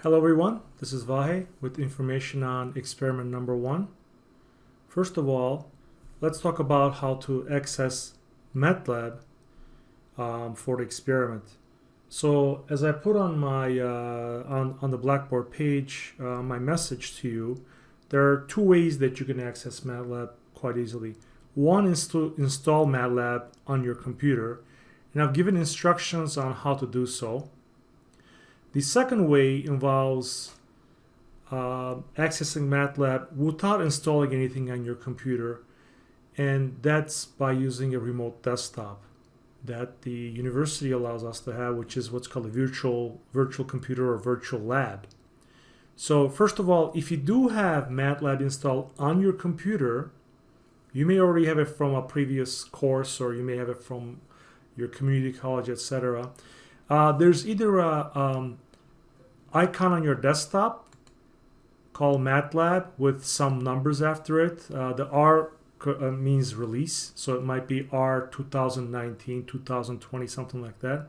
Hello everyone, this is Vahe with information on experiment number 1. First of all, let's talk about how to access MATLAB for the experiment. So as I put on my on the Blackboard page my message to you, there are two ways that you can access MATLAB quite easily. One is to install MATLAB on your computer, and I've given instructions on how to do so. The second way involves accessing MATLAB without installing anything on your computer, and that's by using a remote desktop that the university allows us to have, which is what's called a virtual computer or virtual lab. So first of all, if you do have MATLAB installed on your computer, you may already have it from a previous course, or you may have it from your community college, etc. There's either a icon on your desktop called MATLAB with some numbers after it. The R means release, so it might be R 2019, 2020, something like that.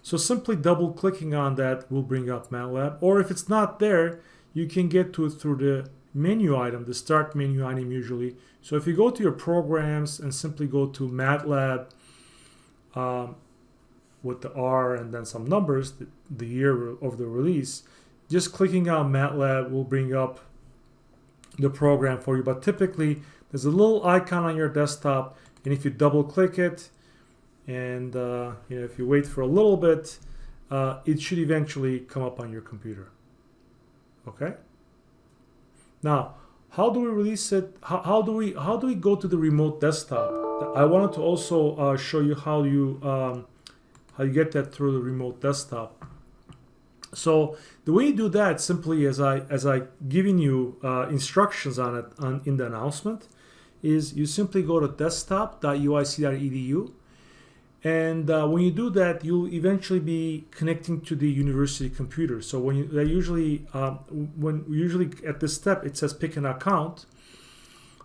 So simply double clicking on that will bring up MATLAB, or if it's not there, you can get to it through the menu item, the start menu item usually. So if you go to your programs and simply go to MATLAB with the R and then some numbers, the year of the release, just clicking on MATLAB will bring up the program for you. But typically there's a little icon on your desktop, and if you double click it and if you wait for a little bit, it should eventually come up on your computer. Okay, now how do we release it? How do we go to the remote desktop? I wanted to also show you how you get that through the remote desktop. So the way you do that, simply as I giving you instructions on it in the announcement, is you simply go to desktop.uic.edu, and when you do that, you'll eventually be connecting to the university computer. So when usually at this step it says pick an account.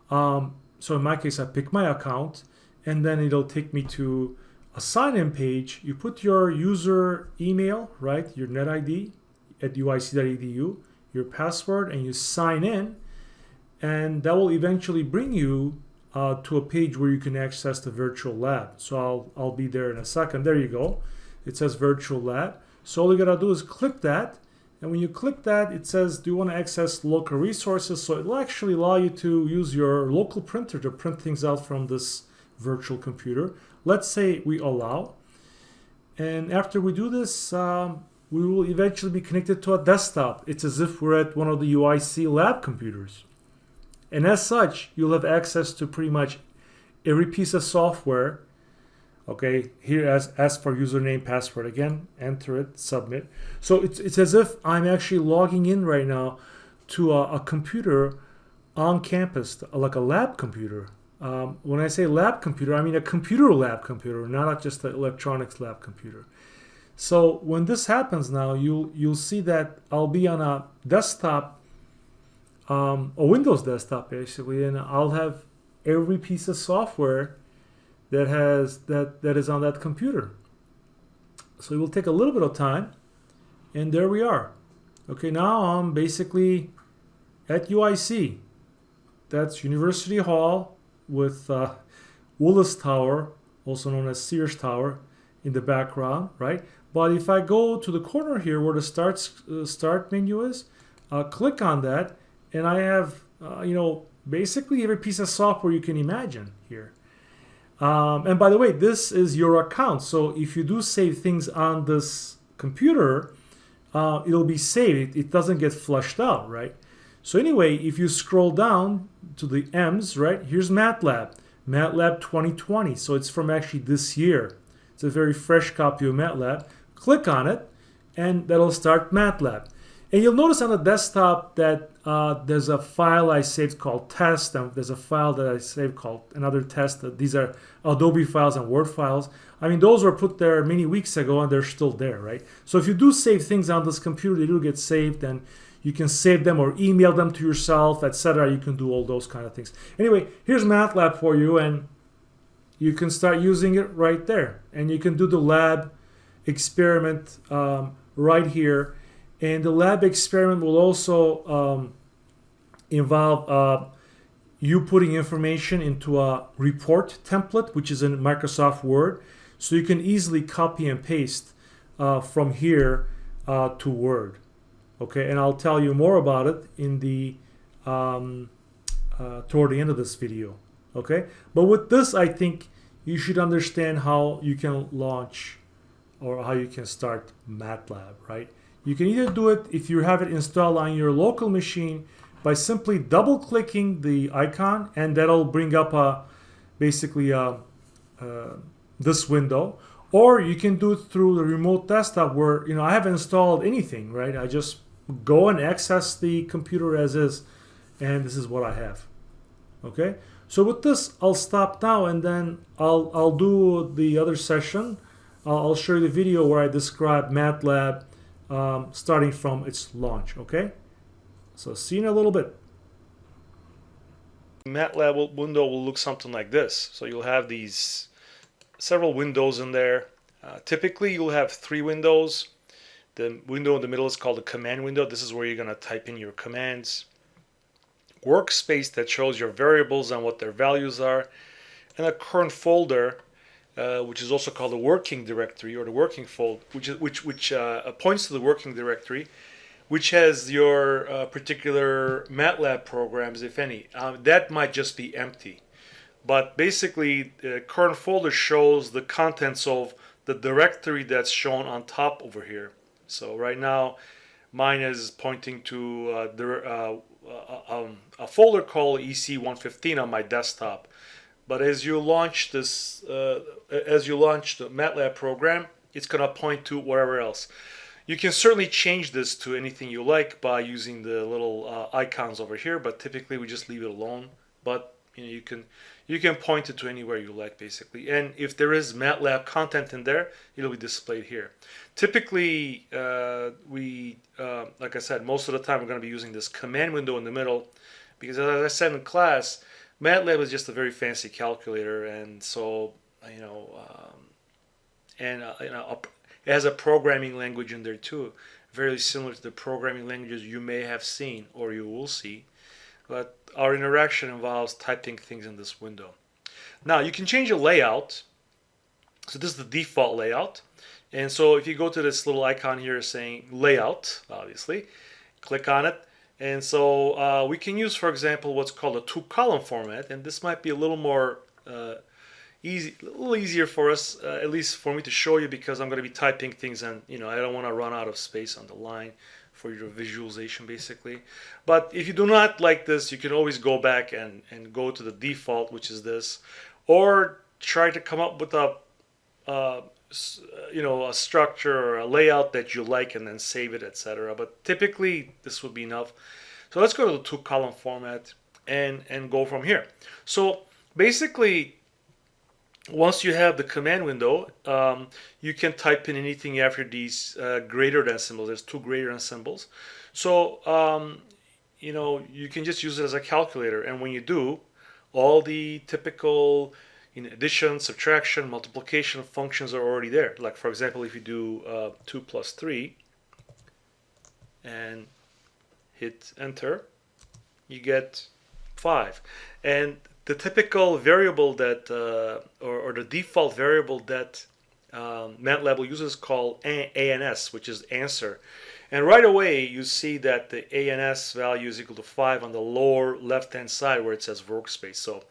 So in my case, I pick my account, and then it'll take me to a sign-in page. You put your user email, right, your net ID at uic.edu, your password, and you sign in, and that will eventually bring you to a page where you can access the virtual lab. So I'll be there in a second. There you go. It says virtual lab. So all you gotta do is click that, and when you click that, it says, do you want to access local resources? So it'll actually allow you to use your local printer to print things out from this virtual computer. Let's say we allow, and after we do this, we will eventually be connected to a desktop. It's as if we're at one of the UIC lab computers, and as such, you'll have access to pretty much every piece of software. Okay, here as for username, password, again, enter it, submit. So it's as if I'm actually logging in right now to a computer on campus, like a lab computer. When I say lab computer, I mean a computer lab computer, not just an electronics lab computer. So when this happens now, you'll see that I'll be on a desktop, a Windows desktop basically, and I'll have every piece of software that is on that computer. So it will take a little bit of time, and there we are. Okay, now I'm basically at UIC. That's University Hall, with Willis Tower, also known as Sears Tower, in the background, right? But if I go to the corner here where the start menu is, click on that, and I have basically every piece of software you can imagine here. And by the way, this is your account, so if you do save things on this computer, it'll be saved. It doesn't get flushed out, right? So anyway, if you scroll down to the M's, right, here's MATLAB 2020. So it's from actually this year. It's a very fresh copy of MATLAB. Click on it, and that'll start MATLAB. And you'll notice on the desktop that there's a file I saved called test, and there's a file that I saved called another test. These are Adobe files and Word files. I mean, those were put there many weeks ago, and they're still there, right? So if you do save things on this computer, they do get saved, and you can save them or email them to yourself, etc. You can do all those kind of things. Anyway, here's MATLAB for you, and you can start using it right there. And you can do the lab experiment right here. And the lab experiment will also involve you putting information into a report template, which is in Microsoft Word. So you can easily copy and paste from here to Word. Okay, and I'll tell you more about it in the toward the end of this video. Okay, but with this, I think you should understand how you can launch or how you can start MATLAB, right? You can either do it if you have it installed on your local machine by simply double clicking the icon, and that'll bring up basically this window, or you can do it through the remote desktop where, you know, I haven't installed anything, right? I just go and access the computer as is, and this is what I have. Okay, so with this, I'll stop now, and then I'll do the other session. I'll show you the video where I describe MATLAB starting from its launch. Okay, so see you in a little bit. MATLAB window will look something like this. So you'll have these several windows in there. Typically, you'll have 3 windows. The window in the middle is called the command window. This is where you're going to type in your commands. Workspace that shows your variables and what their values are. And a current folder, which is also called the working directory or the working folder, which points to the working directory, which has your particular MATLAB programs, if any. That might just be empty. But basically, the current folder shows the contents of the directory that's shown on top over here. So right now, mine is pointing to a folder called EC115 on my desktop. But as you launch this, as you launch the MATLAB program, it's going to point to wherever else. You can certainly change this to anything you like by using the little icons over here, but typically we just leave it alone. But you know, you can point it to anywhere you like, basically. And if there is MATLAB content in there, it'll be displayed here. Typically, like I said, most of the time we're going to be using this command window in the middle, because as I said in class, MATLAB is just a very fancy calculator, and so it has a programming language in there too, very similar to the programming languages you may have seen or you will see. But our interaction involves typing things in this window. Now you can change the layout. So this is the default layout. And so if you go to this little icon here saying layout, obviously, click on it. And so we can use, for example, what's called a 2-column format. And this might be a little more easier for us, at least for me to show you, because I'm going to be typing things, and I don't want to run out of space on the line for your visualization, basically. But if you do not like this, you can always go back and go to the default, which is this, or try to come up with a structure or a layout that you like, and then save it, etc. But typically this would be enough. So let's go to the 2-column format and go from here. So basically, once you have the command window, you can type in anything after these greater than symbols. There's 2 greater than symbols. So you can just use it as a calculator, and when you do, all the typical addition, subtraction, multiplication functions are already there. Like, for example, if you do 2 plus 3 and hit enter, you get 5. And the typical variable that, or the default variable that MATLAB will use is called ANS, which is answer. And right away you see that the ANS value is equal to 5 on the lower left-hand side where it says workspace. So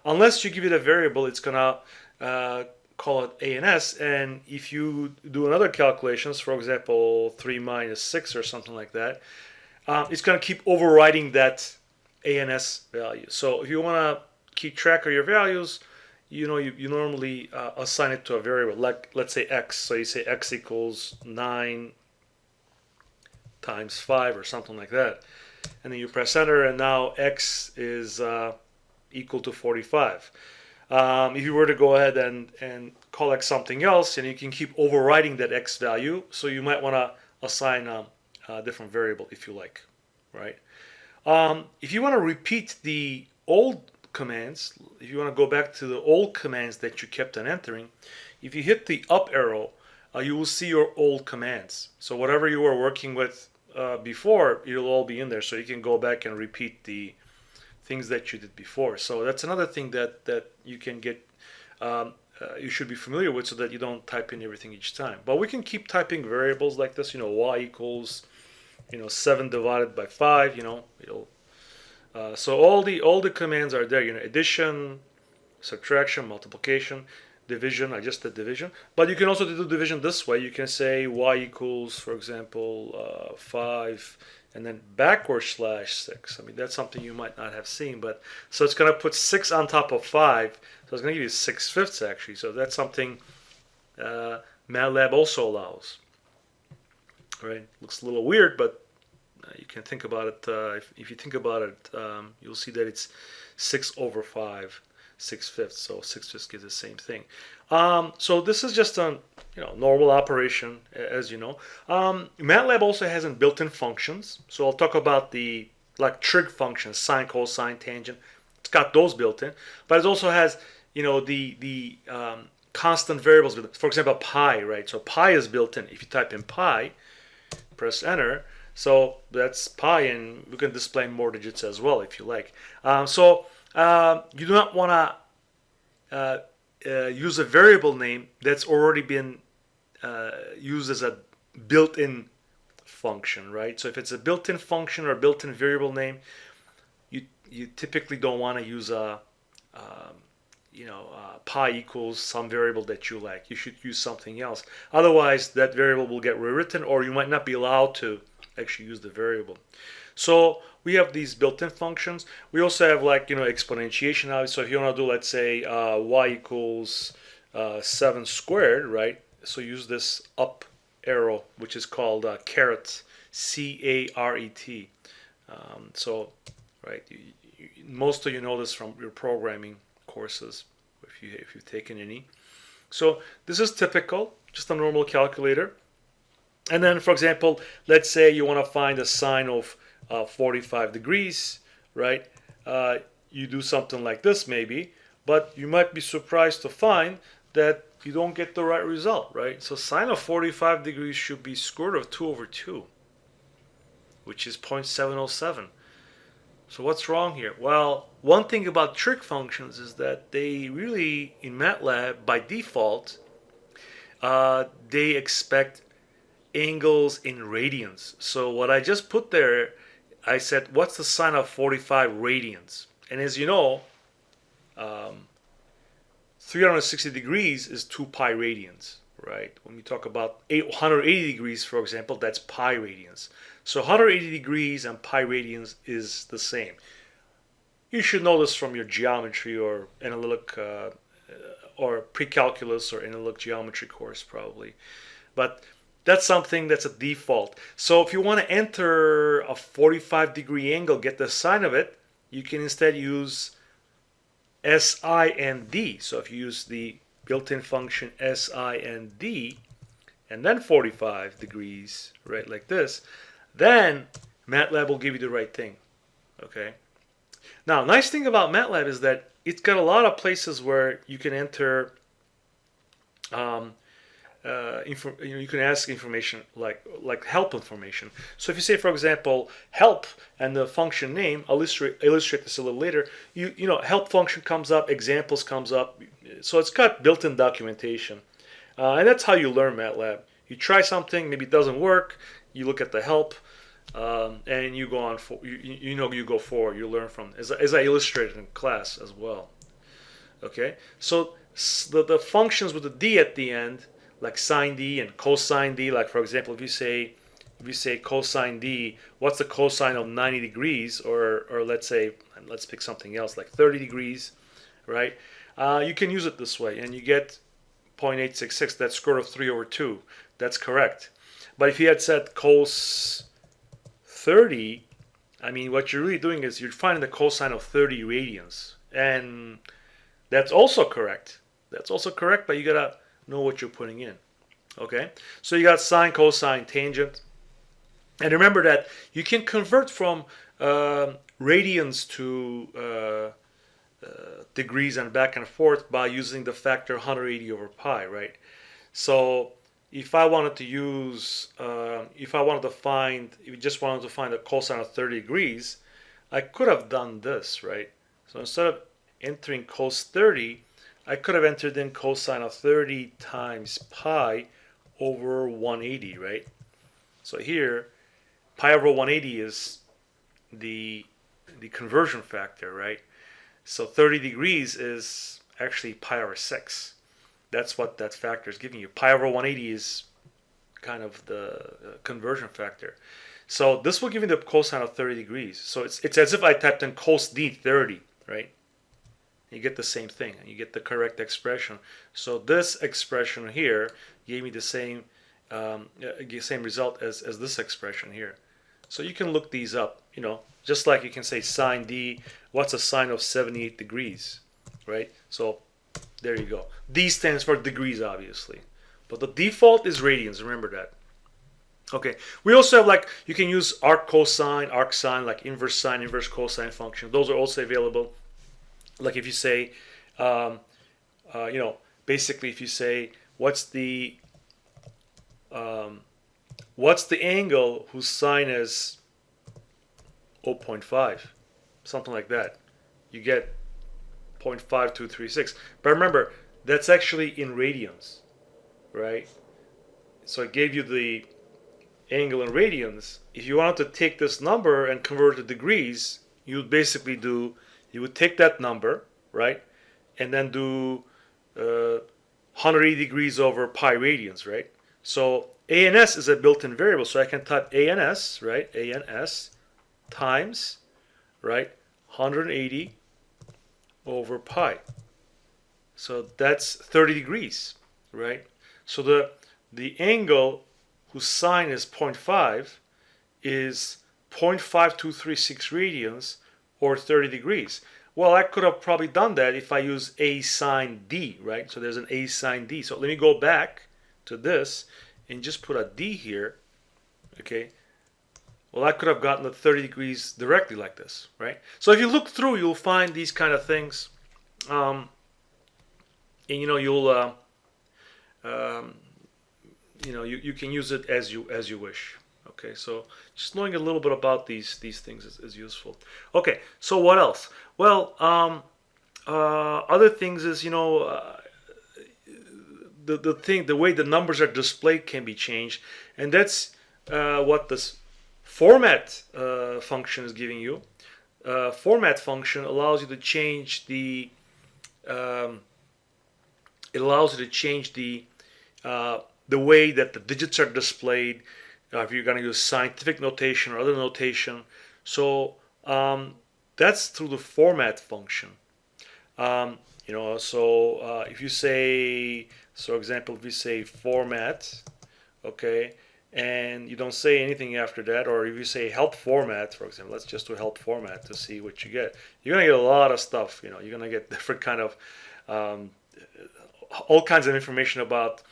unless you give it a variable, it's going to call it ANS. And if you do another calculations, for example, 3 minus 6 or something like that, it's going to keep overriding that ANS value. So if you want to keep track of your values, you normally assign it to a variable, like let's say x. So you say x equals 9 times 5 or something like that, and then you press enter, and now x is equal to 45. If you were to go ahead and call x something else, and you can keep overriding that x value, so you might want to assign a different variable if you like, right? If you want to repeat the old commands, if you want to go back to the old commands that you kept on entering, if you hit the up arrow, you will see your old commands. So whatever you were working with before, it'll all be in there. So you can go back and repeat the things that you did before. So that's another thing that you can get, you should be familiar with, so that you don't type in everything each time. But we can keep typing variables like this, y equals, 7 divided by 5, it'll, so all the commands are there, addition, subtraction, multiplication, division. I just did division, but you can also do division this way. You can say y equals, for example, 5, and then /6. I mean, that's something you might not have seen, but so it's going to put 6 on top of 5, so it's going to give you 6/5 actually. So that's something MATLAB also allows. Right? Looks a little weird, but you can think about it. If you think about it, you'll see that it's 6/5, 6/5. So 6/5 gives the same thing. So this is just a normal operation, as you know. MATLAB also has built-in functions. So I'll talk about the trig functions, sine, cosine, tangent. It's got those built in, but it also has the constant variables. For example, pi, right? So pi is built in. If you type in pi, press enter. So that's pi, and we can display more digits as well if you like. You do not want to use a variable name that's already been used as a built-in function, right? So if it's a built-in function or a built-in variable name, you typically don't want to use pi equals some variable that you like. You should use something else. Otherwise, that variable will get rewritten, or you might not be allowed to actually use the variable. So we have these built-in functions. We also have exponentiation. So if you want to do, let's say, y equals 7 squared, right? So use this up arrow, which is called caret, C-A-R-E-T. Right, most of you know this from your programming courses, if you've taken any. So this is typical, just a normal calculator. And then, for example, let's say you want to find a sine of 45 degrees, right? You do something like this maybe, but you might be surprised to find that you don't get the right result, right? So sine of 45 degrees should be square root of 2/2, which is 0.707. So what's wrong here? Well, one thing about trig functions is that they really, in MATLAB, by default, they expect angles in radians. So what I just put there, I said, what's the sine of 45 radians? And as you know, 360 degrees is 2 pi radians, right? When we talk about 180 degrees, for example, that's pi radians. So 180 degrees and pi radians is the same. You should know this from your geometry or analytic or pre-calculus or analytic geometry course probably. But that's something that's a default. So if you want to enter a 45 degree angle, get the sine of it, you can instead use sin d. So if you use the built-in function sin d and then 45 degrees, right, like this, then MATLAB will give you the right thing. Okay. Now, nice thing about MATLAB is that it's got a lot of places where you can enter you can ask information like help information. So if you say, for example, help and the function name, I'll illustrate this a little later. Help function comes up, examples comes up. So it's got built-in documentation, and that's how you learn MATLAB. You try something, maybe it doesn't work. You look at the help, and you go on. You go forward. You learn from as I illustrated in class as well. Okay, so the functions with the d at the end, like sine d and cosine d, like for example, if you say cosine d, what's the cosine of 90 degrees, or let's pick something else like 30 degrees, right? You can use it this way, and you get 0.866. That's square root of 3/2. That's correct. But if you had said cos 30, I mean, what you're really doing is you're finding the cosine of 30 radians, and that's also correct. That's also correct, but you gotta know what you're putting in. Okay, so you got sine, cosine, tangent, and remember that you can convert from radians to degrees and back and forth by using the factor 180 over pi, right? So if I wanted to use, if I wanted to find, if you just wanted to find the cosine of 30 degrees, I could have done this, right? So instead of entering cos 30, I could have entered in cosine of 30 times pi over 180, right? So here, pi over 180 is the conversion factor, right? So 30 degrees is actually pi over 6. That's what that factor is giving you. Pi over 180 is kind of the conversion factor. So this will give you the cosine of 30 degrees. So it's as if I typed in cos d 30, right? You get the same thing, and you get the correct expression. So this expression here gave me the same result as this expression here. So you can look these up, just like you can say sine d, what's a sine of 78 degrees, right? So there you go. D stands for degrees, obviously. But the default is radians, remember that. Okay, we also have you can use ArcCosine, ArcSine, like inverse sine, inverse cosine function. Those are also available. Like if you say, basically if you say, what's the angle whose sine is 0.5, something like that, you get 0.5236. But remember, that's actually in radians, right? So it gave you the angle in radians. If you wanted to take this number and convert it to degrees, you would basically you would take that number, right, and then do 180 degrees over pi radians, right? So ANS is a built-in variable, so I can type ANS, right, ANS times, right, 180 over pi. So that's 30 degrees, right? So the angle whose sine is 0.5 is 0.5236 radians, or 30 degrees. Well, I could have probably done that if I use a sine d, right? So there's an a sine d. So let me go back to this and just put a d here, okay? Well, I could have gotten the 30 degrees directly like this, right? So if you look through, you'll find these kind of things. And you'll you can use it as you wish. Okay, so just knowing a little bit about these things is useful. Okay, so what else? Well, other things is the way the numbers are displayed can be changed, and that's what this format function is giving you. Format function allows you to change the the way that the digits are displayed. If you're going to use scientific notation or other notation, so that's through the format function. If you say, for example, if you say format, okay, and you don't say anything after that, or if you say help format, for example, let's just do help format to see what you get. You're going to get a lot of stuff. You're going to get different kind of all kinds of information about.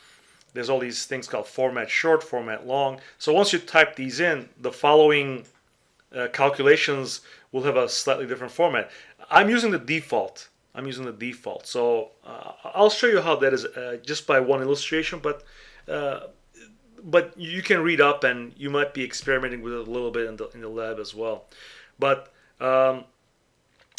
There's all these things called format short, format long. So once you type these in, the following calculations will have a slightly different format. I'm using the default. So I'll show you how that is just by one illustration, but you can read up, and you might be experimenting with it a little bit in the lab as well. But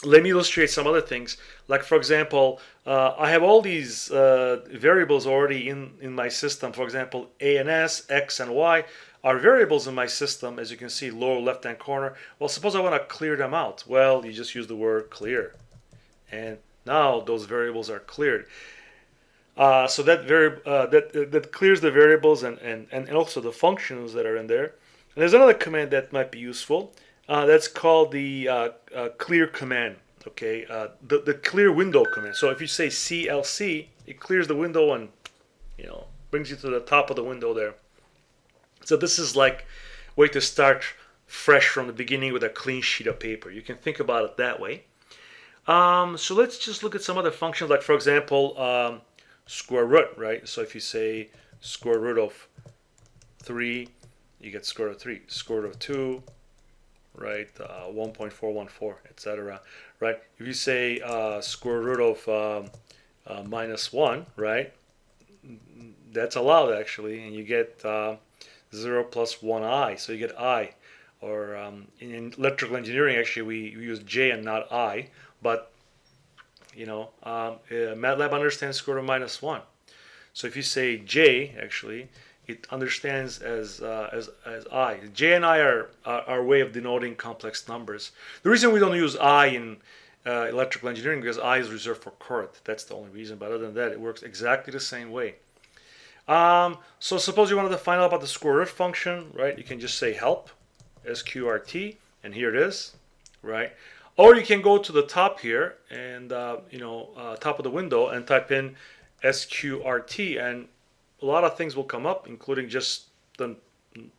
let me illustrate some other things. Like, for example, I have all these variables already in my system. For example, A and S, X and Y are variables in my system, as you can see, lower left-hand corner. Well, suppose I want to clear them out. Well, you just use the word clear. And now those variables are cleared. So that clears the variables and also the functions that are in there. And there's another command that might be useful. That's called the clear command. Okay, the clear window command. So if you say CLC, it clears the window and brings you to the top of the window there. So this is like a way to start fresh from the beginning with a clean sheet of paper. You can think about it that way. So let's just look at some other functions. Like, for example, square root, right? So if you say square root of 3, you get square root of 3. Square root of 2, right? 1.414, etc. Right? If you say square root of minus 1, right? that's allowed actually, and you get 0 plus 1i, so you get I. Or in electrical engineering, actually, we use J and not I, but MATLAB understands square root of minus 1. So if you say J, actually, it understands as I. J and I are our way of denoting complex numbers. The reason we don't use I in electrical engineering because I is reserved for current. That's the only reason. But other than that, it works exactly the same way. So suppose you wanted to find out about the square root function, right? You can just say help, SQRT, and here it is, right? Or you can go to the top here and top of the window and type in SQRT, and a lot of things will come up, including just the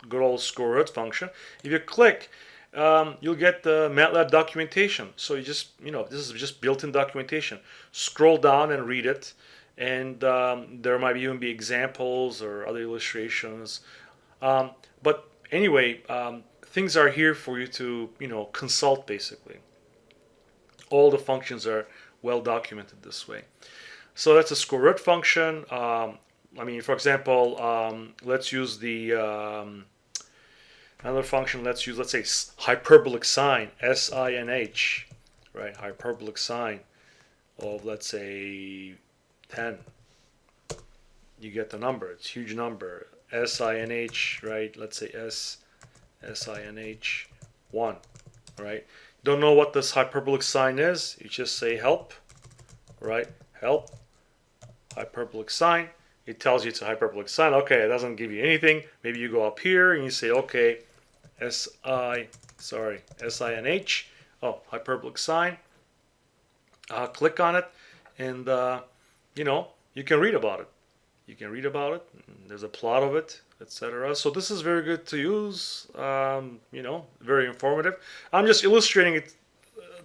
good old square root function. If you click, you'll get the MATLAB documentation. So you just, this is just built-in documentation. Scroll down and read it, and there might even be examples or other illustrations. But anyway, things are here for you to, consult basically. All the functions are well documented this way. So that's a square root function. For example, let's use the another function. Let's say hyperbolic sine, SINH, right? Hyperbolic sine of, let's say, 10. You get the number. It's a huge number. SINH, right? Let's say SINH 1, right? Don't know what this hyperbolic sine is? You just say help, right? Help, hyperbolic sine. It tells you it's a hyperbolic sine. Okay, it doesn't give you anything. Maybe you go up here and you say, okay, SINH, hyperbolic sine. Click on it, and you can read about it. You can read about it. There's a plot of it, etc. So this is very good to use. Very informative. I'm just illustrating it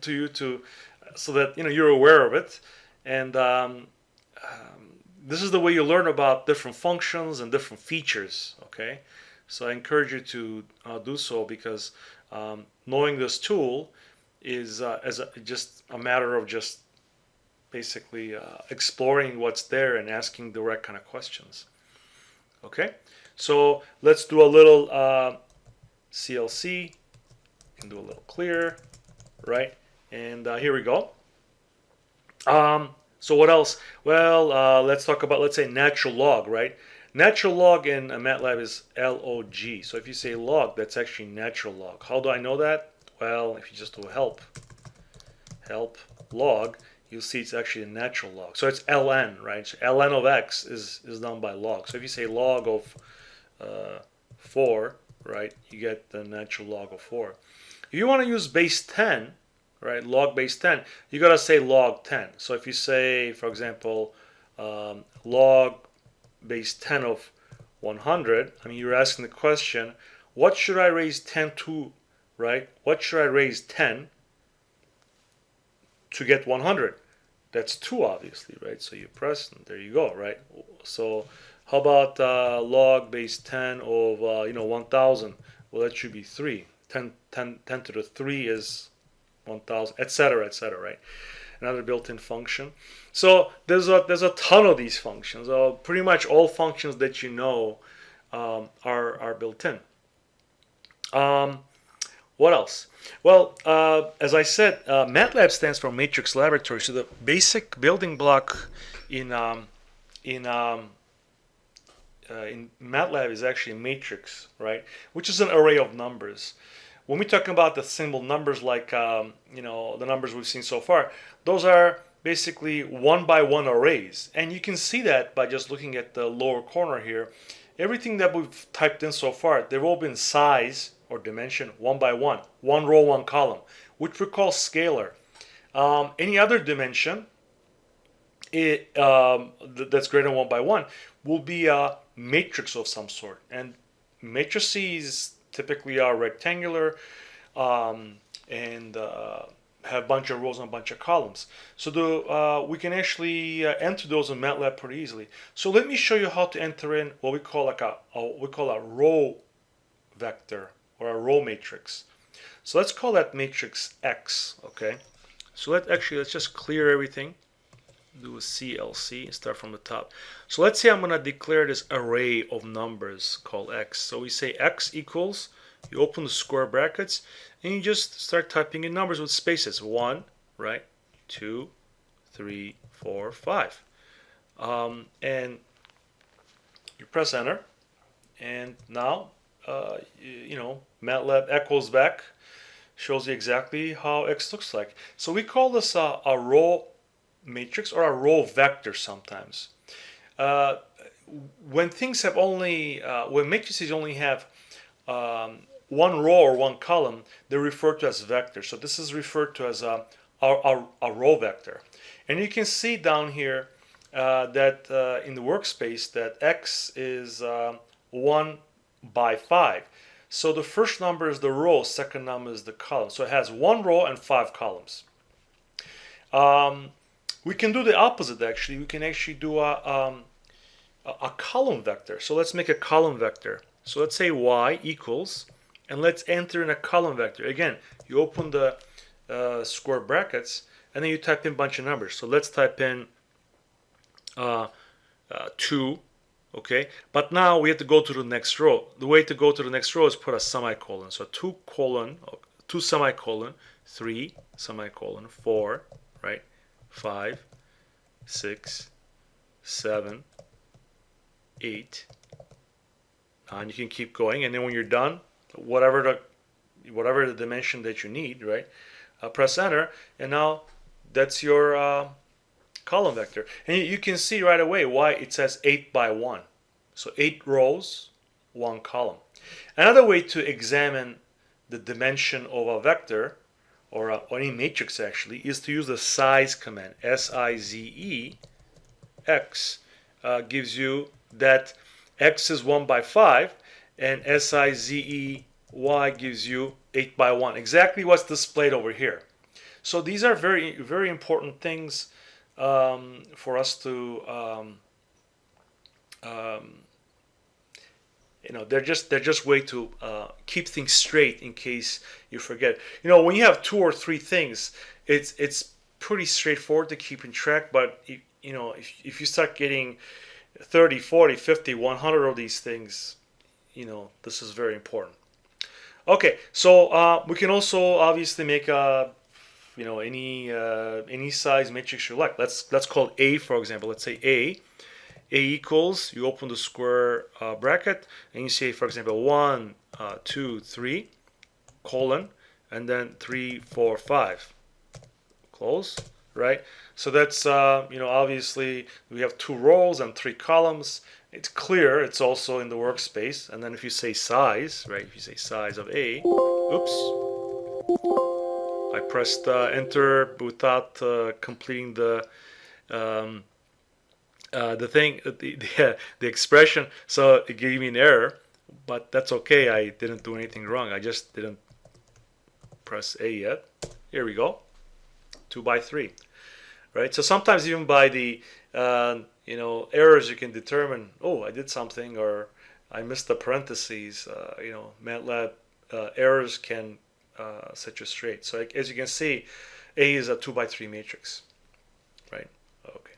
to you so that you're aware of it, and this is the way you learn about different functions and different features. Okay, so I encourage you to do so, because knowing this tool is just a matter of just basically exploring what's there and asking the right kind of questions. Okay, so let's do a little CLC and do a little clear, right? And here we go. So what else? Well, let's talk about, let's say, natural log, right? Natural log in MATLAB is log. So if you say log, that's actually natural log. How do I know that? Well, if you just do help log, you'll see it's actually a natural log. So it's ln, right? So ln of x is done by log. So if you say log of 4, right, you get the natural log of 4. If you want to use base 10, right, log base 10, you got to say log 10. So if you say, for example, log base 10 of 100, you're asking the question, what should I raise 10 to, right? What should I raise 10 to get 100? That's 2, obviously, right? So you press, and there you go, right? So how about log base 10 of 1000? Well, that should be 3. 10 to the 3 is 1000, etc., right? Another built-in function. So there's a ton of these functions. Pretty much all functions that are built in. What else? Well, as I said, MATLAB stands for Matrix Laboratory. So the basic building block in MATLAB is actually a matrix, right? Which is an array of numbers. When we're talking about the simple numbers, like the numbers we've seen so far, those are basically 1-by-1 arrays, and you can see that by just looking at the lower corner here. Everything that we've typed in so far, they've all been size or dimension 1-by-1, 1 row, 1 column, which we call scalar. Any other dimension that's greater than 1-by-1 will be a matrix of some sort, and matrices typically are rectangular and have a bunch of rows and a bunch of columns. So we can actually enter those in MATLAB pretty easily. So let me show you how to enter in what we call a row vector or a row matrix. So let's call that matrix X. Okay. So let's just clear everything. do a CLC and start from the top. So let's say I'm going to declare this array of numbers called x. So we say x equals, you open the square brackets, and you just start typing in numbers with spaces. 1, right? 2, 3, 4, 5. And you press enter, and now, MATLAB echoes back, shows you exactly how x looks like. So we call this a row matrix or a row vector sometimes. When things have only, when matrices only have one row or one column, they're referred to as vectors. So this is referred to as a row vector. And you can see down here that in the workspace that x is 1 by 5. So the first number is the row, second number is the column. So it has 1 row and 5 columns. We can do the opposite actually. We can actually do a column vector. So let's make a column vector. So let's say y equals, and let's enter in a column vector. Again, you open the square brackets, and then you type in a bunch of numbers. So let's type in 2, okay? But now we have to go to the next row. The way to go to the next row is put a semicolon. So 2 semicolon, 3 semicolon, 4, right? 5, 6, 7, 8, 9. You can keep going, and then when you're done, whatever the dimension that you need, right? Press enter, and now that's your column vector. And you can see right away why it says 8 by 1. So 8 rows, 1 column. Another way to examine the dimension of a vector or any matrix actually is to use the size command. S-I-Z-E x gives you that x is 1 by 5, and S-I-Z-E-Y gives you 8 by 1. Exactly what's displayed over here. So these are very, very important things for us to, they're just way to keep things straight in case you forget. When you have 2 or 3 things, it's pretty straightforward to keep in track. But if you start getting 30, 40, 50, 100 of these things, this is very important. Okay, so we can also obviously make any size matrix you like. Let's call A, for example. Let's say A equals, you open the square bracket, and you say, for example, 1, 2, 3, colon, and then 3, 4, 5, close, right? So that's, obviously we have 2 rows and 3 columns. It's clear, it's also in the workspace. And then if you say size, right, if you say size of A, oops, I pressed enter without completing the expression, so it gave me an error, but that's okay. I didn't do anything wrong. I just didn't press A yet. Here we go, 2 by 3, right? So sometimes even by the errors you can determine, oh, I did something, or I missed the parentheses. MATLAB errors can set you straight. So as you can see, A is a 2 by 3 matrix, right? Okay.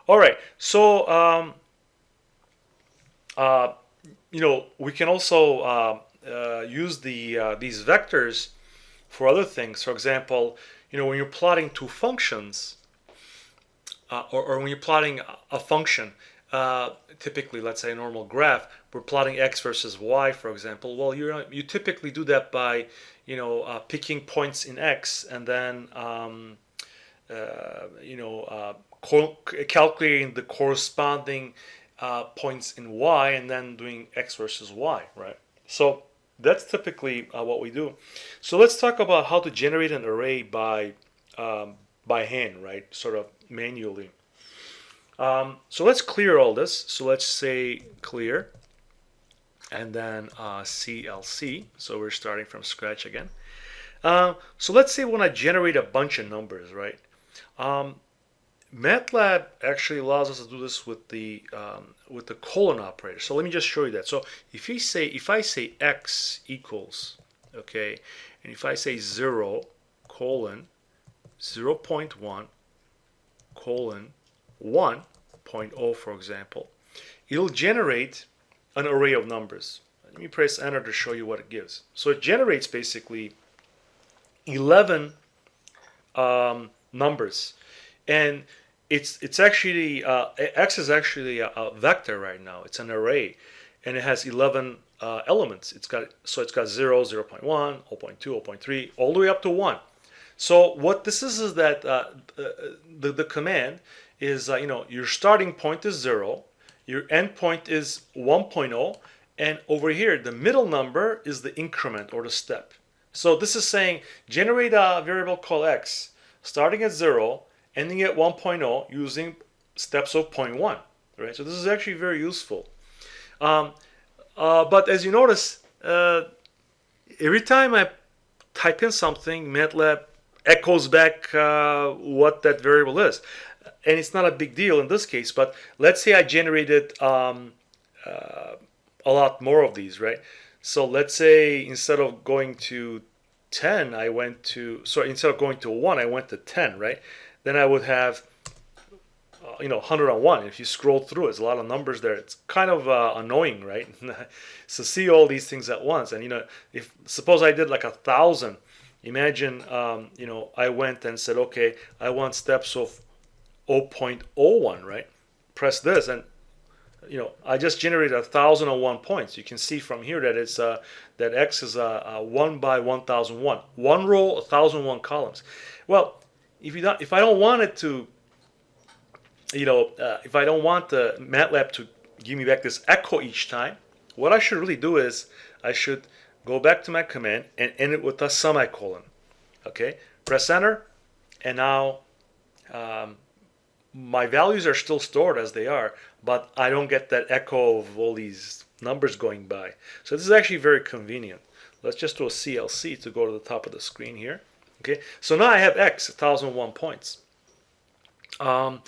All right. So we can also use these vectors for other things. For example, when you're plotting 2 functions, or when you're plotting a function, typically, let's say a normal graph, we're plotting x versus y, for example. Well, you typically do that by picking points in x, and then calculating the corresponding points in y, and then doing x versus y, right? So that's typically what we do. So let's talk about how to generate an array by hand, right? Sort of manually. So let's clear all this. So let's say clear, and then CLC. So we're starting from scratch again. So let's say when I generate a bunch of numbers, right? MATLAB actually allows us to do this with the colon operator. So let me just show you that. So if I say x equals, okay, and if I say 0, colon, 0.1, colon 1.0, for example, it'll generate an array of numbers. Let me press enter to show you what it gives. So it generates basically 11 numbers, and it's actually x is actually a vector right now. It's an array, and it has 11 elements. It's got 0, 0 0.1, 0.2, 0.3, all the way up to 1. So what this is that the command is your starting point is 0, your end point is 1.0, and over here the middle number is the increment or the step. So this is saying generate a variable called x starting at 0, ending at 1.0 using steps of 0.1, right? So this is actually very useful. But as you notice, every time I type in something, MATLAB echoes back what that variable is. And it's not a big deal in this case, but let's say I generated a lot more of these, right? So let's say instead of going to 10, instead of going to 1, I went to 10, right? Then I would have 101. If you scroll through, it's a lot of numbers there. It's kind of annoying, right? So see all these things at once. And if suppose I did like 1,000, imagine I went and said, okay, I want steps of 0.01, right? Press this, and I just generated 1,001 points. You can see from here that it's that x is 1 by 1,001. One row, 1,001 columns. Well, if I don't want it to, if I don't want the MATLAB to give me back this echo each time, what I should really do is I should go back to my command and end it with a semicolon. Okay, press enter, and now my values are still stored as they are, but I don't get that echo of all these numbers going by. So this is actually very convenient. Let's just do a CLC to go to the top of the screen here. Okay, so now I have x 1,001 points, you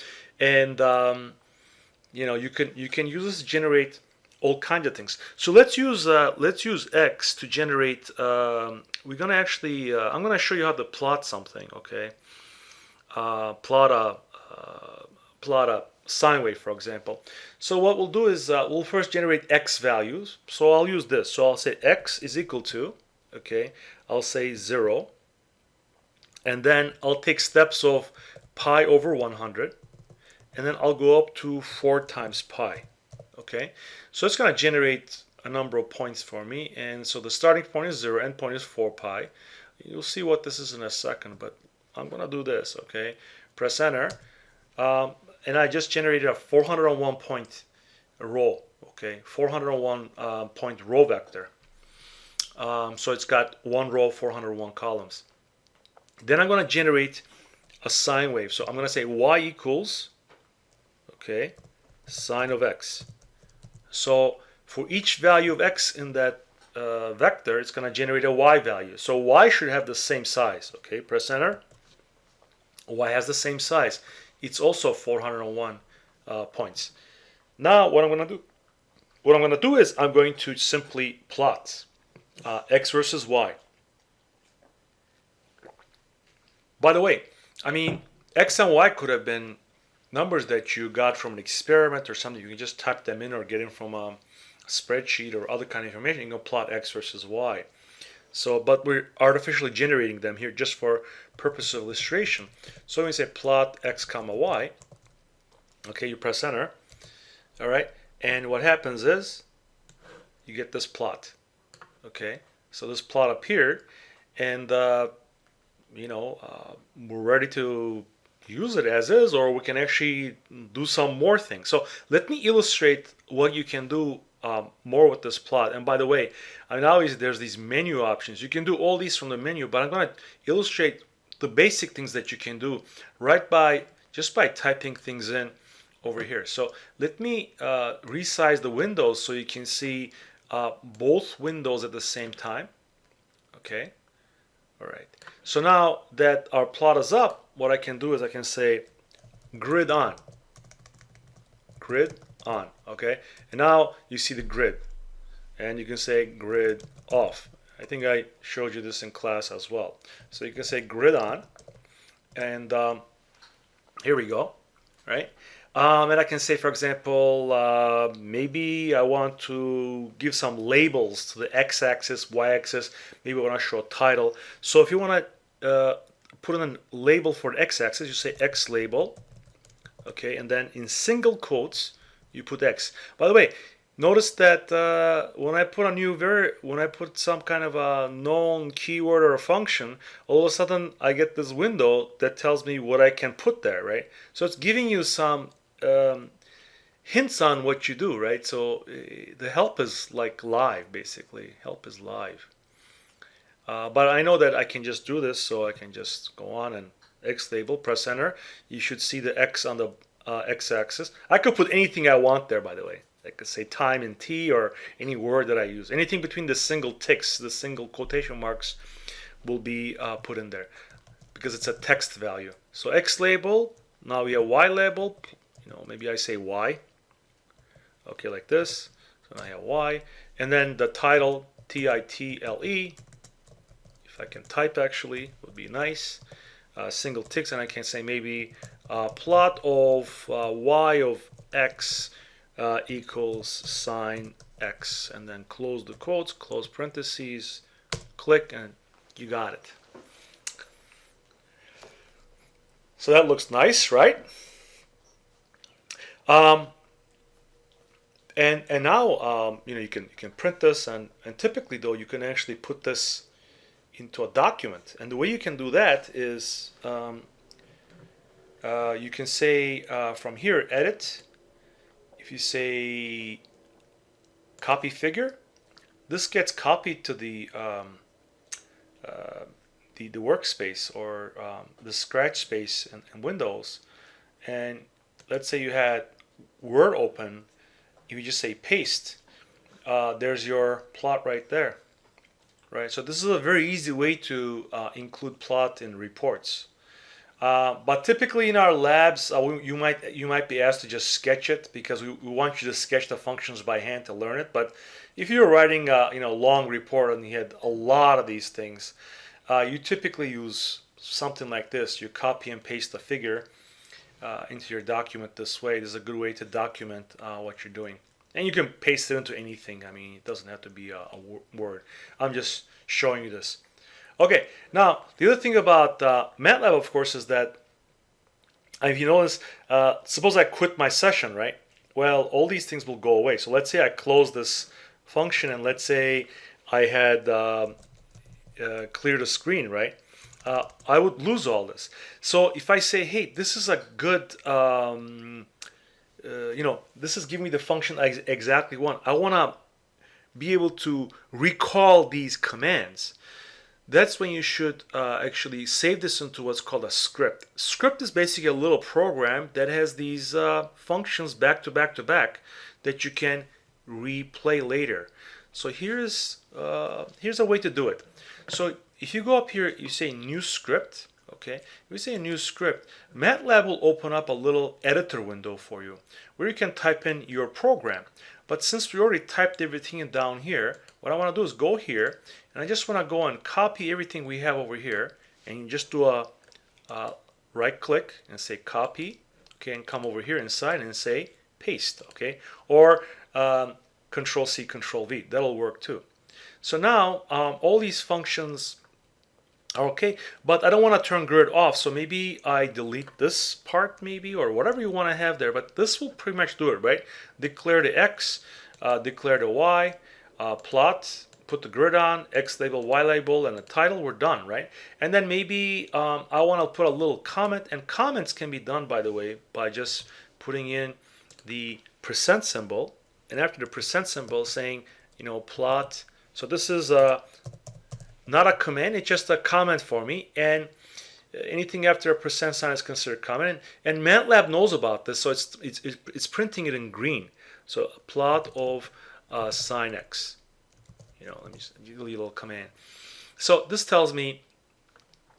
can use this to generate all kinds of things. So let's use x to generate. We're gonna actually I'm gonna show you how to plot something. Okay, plot a sine wave, for example. So what we'll do is we'll first generate x values. So I'll use this. So I'll say x is equal to, okay, I'll say 0. And then I'll take steps of pi over 100. And then I'll go up to 4 times pi. Okay, so it's going to generate a number of points for me. And so the starting point is 0, end point is 4 pi. You'll see what this is in a second, but I'm going to do this, okay? Press enter. And I just generated a 401 point row, okay? 401 point row vector. So it's got one row, 401 columns. Then I'm going to generate a sine wave. So I'm going to say y equals, okay, sine of x. So for each value of x in that vector, it's going to generate a y value. So y should have the same size, okay? Press enter. Y has the same size. It's also 401 points. Now what I'm going to do is I'm going to simply plot x versus y. By the way, I mean, x and y could have been numbers that you got from an experiment or something. You can just type them in or get them from a spreadsheet or other kind of information. You can plot x versus y. So, but we're artificially generating them here just for purpose of illustration. So when we say plot x comma y, okay, you press enter, all right, and what happens is you get this plot, okay. So this plot appeared, and we're ready to use it as is, or we can actually do some more things. So let me illustrate what you can do more with this plot. And by the way, I mean, obviously there's these menu options. You can do all these from the menu, but I'm going to illustrate the basic things that you can do just by typing things in over here. So let me resize the windows so you can see both windows at the same time. Okay. All right. So now that our plot is up, what I can do is I can say grid on. Grid on. Okay. And now you see the grid. And you can say grid off. I think I showed you this in class as well. So you can say grid on. And Here we go, right? And I can say, for example, maybe I want to give some labels to the x-axis, y-axis. Maybe I want to show a title. So if you want to put in a label for the x-axis, you say x label, okay, and then in single quotes you put x. By the way, notice that when I put some kind of a known keyword or a function, all of a sudden I get this window that tells me what I can put there, right? So it's giving you some hints on what you do, right? So the help is like live, basically. Help is live. But I know that I can just do this, so I can just go on and X label, press enter. You should see the X on the X-axis. I could put anything I want there, by the way. I could say time in T or any word that I use. Anything between the single ticks, the single quotation marks will be put in there because it's a text value. So X label, now we have Y label. Maybe I say Y. Okay, like this. So now I have Y. And then the title, T-I-T-L-E. If I can type actually, would be nice. Single ticks, and I can say maybe plot of y of x equals sine x, and then close the quotes, close parentheses, click, and you got it. So that looks nice, right? And now you can print this, and typically though you can actually put this into a document. And the way you can do that is you can say from here, edit. If you say copy figure, this gets copied to the workspace or the scratch space in Windows. And let's say you had Word open, if you just say paste, there's your plot right there. Right, so this is a very easy way to include plot in reports. But typically in our labs, you might be asked to just sketch it because we want you to sketch the functions by hand to learn it. But if you're writing a long report and you had a lot of these things, you typically use something like this. You copy and paste the figure into your document this way. This is a good way to document what you're doing. And you can paste it into anything. I mean, it doesn't have to be a word. I'm just showing you this. Okay, now the other thing about MATLAB, of course, is that if you notice, suppose I quit my session, right? Well, all these things will go away. So let's say I close this function, and let's say I had cleared the screen, right? I would lose all this. So if I say, hey, this is a good this is giving me the function I exactly want. I want to be able to recall these commands. That's when you should actually save this into what's called a script. Script is basically a little program that has these functions back to back to back that you can replay later. So here's a way to do it. So if you go up here, you say new script. Okay, if we say a new script, MATLAB will open up a little editor window for you where you can type in your program. But since we already typed everything in down here, what I want to do is go here, and I just want to go and copy everything we have over here, and you just do a right click and say copy, okay, and come over here inside and say paste, okay, or Control C, Control V. That'll work too. So now all these functions are okay, but I don't want to turn grid off, so maybe I delete this part maybe, or whatever you want to have there, but this will pretty much do it, right? Declare the X, declare the Y, plot, put the grid on, X label, Y label, and the title, we're done, right? And then maybe I want to put a little comment, and comments can be done, by the way, by just putting in the percent symbol, and after the percent symbol saying, plot. So this is not a command, it's just a comment for me, and anything after a percent sign is considered comment. And MATLAB knows about this, so it's printing it in green. So a plot of sine x. Let me just give you a little command. So this tells me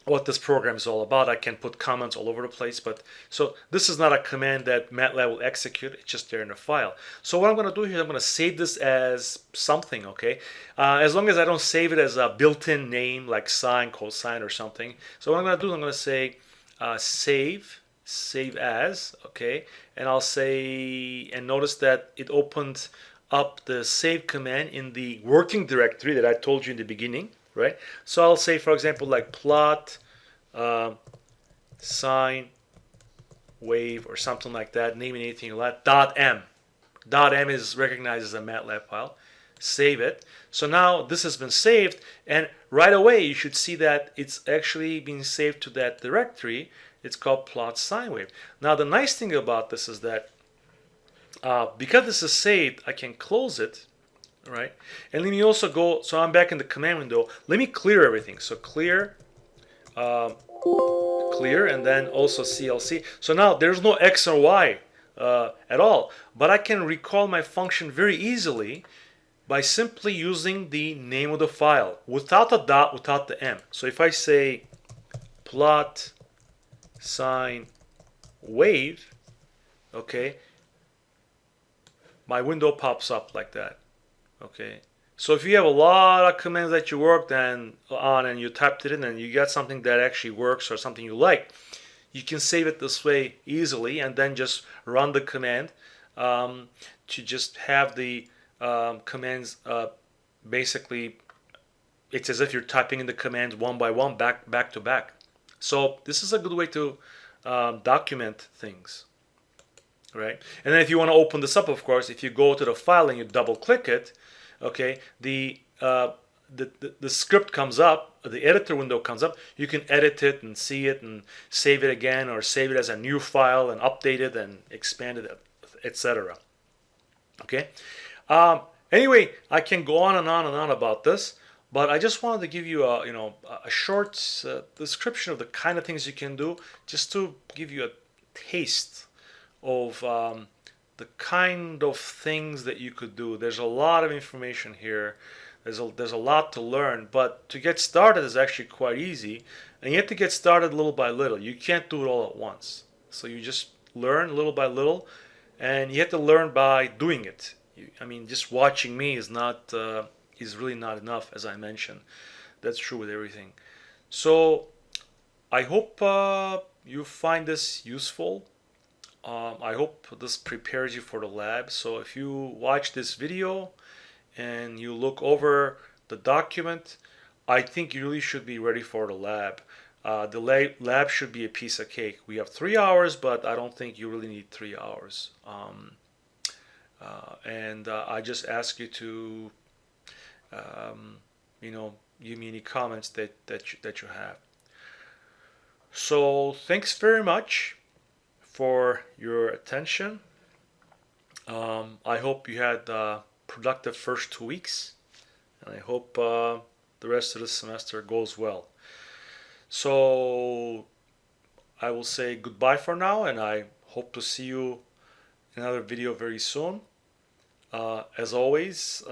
what this program is all about. I can put comments all over the place, but so this is not a command that MATLAB will execute. It's just there in the file. So what I'm going to do here, I'm going to save this as something, okay? As long as I don't save it as a built-in name like sine, cosine, or something. So what I'm going to do, I'm going to say save save as, okay, and I'll say, and notice that it opened up the save command in the working directory that I told you in the beginning, right? So I'll say, for example, like plot sine wave or something like that, name it anything you like, .m. .m is recognized as a MATLAB file. Save it. So now this has been saved, and right away you should see that it's actually being saved to that directory. It's called plot sine wave. Now the nice thing about this is that because this is saved, I can close it, right? And let me also go, so I'm back in the command window. Let me clear everything. So clear, clear, and then also CLC. So now there's no X or Y at all, but I can recall my function very easily by simply using the name of the file without the dot, without the M. So if I say plot sine wave, okay, my window pops up like that, okay. So if you have a lot of commands that you worked on and you typed it in and you got something that actually works or something you like, you can save it this way easily and then just run the command to just have the commands basically, it's as if you're typing in the commands one by one, back to back. So this is a good way to document things, right? And then if you want to open this up, of course, if you go to the file and you double click it, okay, the script comes up, the editor window comes up. You can edit it and see it and save it again, or save it as a new file and update it and expand it, etc. Okay. Anyway, I can go on and on and on about this, but I just wanted to give you a short description of the kind of things you can do, just to give you a taste of the kind of things that you could do. There's a lot of information here. There's a lot to learn, but to get started is actually quite easy, and you have to get started little by little. You can't do it all at once. So you just learn little by little, and you have to learn by doing it. I mean, just watching me is really not enough, as I mentioned. That's true with everything. So I hope you find this useful. I hope this prepares you for the lab. So if you watch this video and you look over the document, I think you really should be ready for the lab. The lab should be a piece of cake. We have 3 hours, but I don't think you really need 3 hours. And I just ask you to, give me any comments that you have. So thanks very much for your attention. I hope you had a productive first 2 weeks, and I hope the rest of the semester goes well. So I will say goodbye for now, and I hope to see you in another video very soon. As always,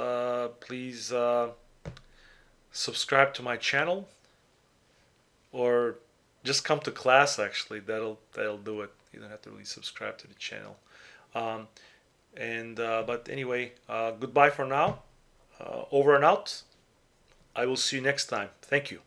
please subscribe to my channel, or just come to class. Actually, that'll do it. You don't have to really subscribe to the channel. But anyway, goodbye for now. Over and out. I will see you next time. Thank you.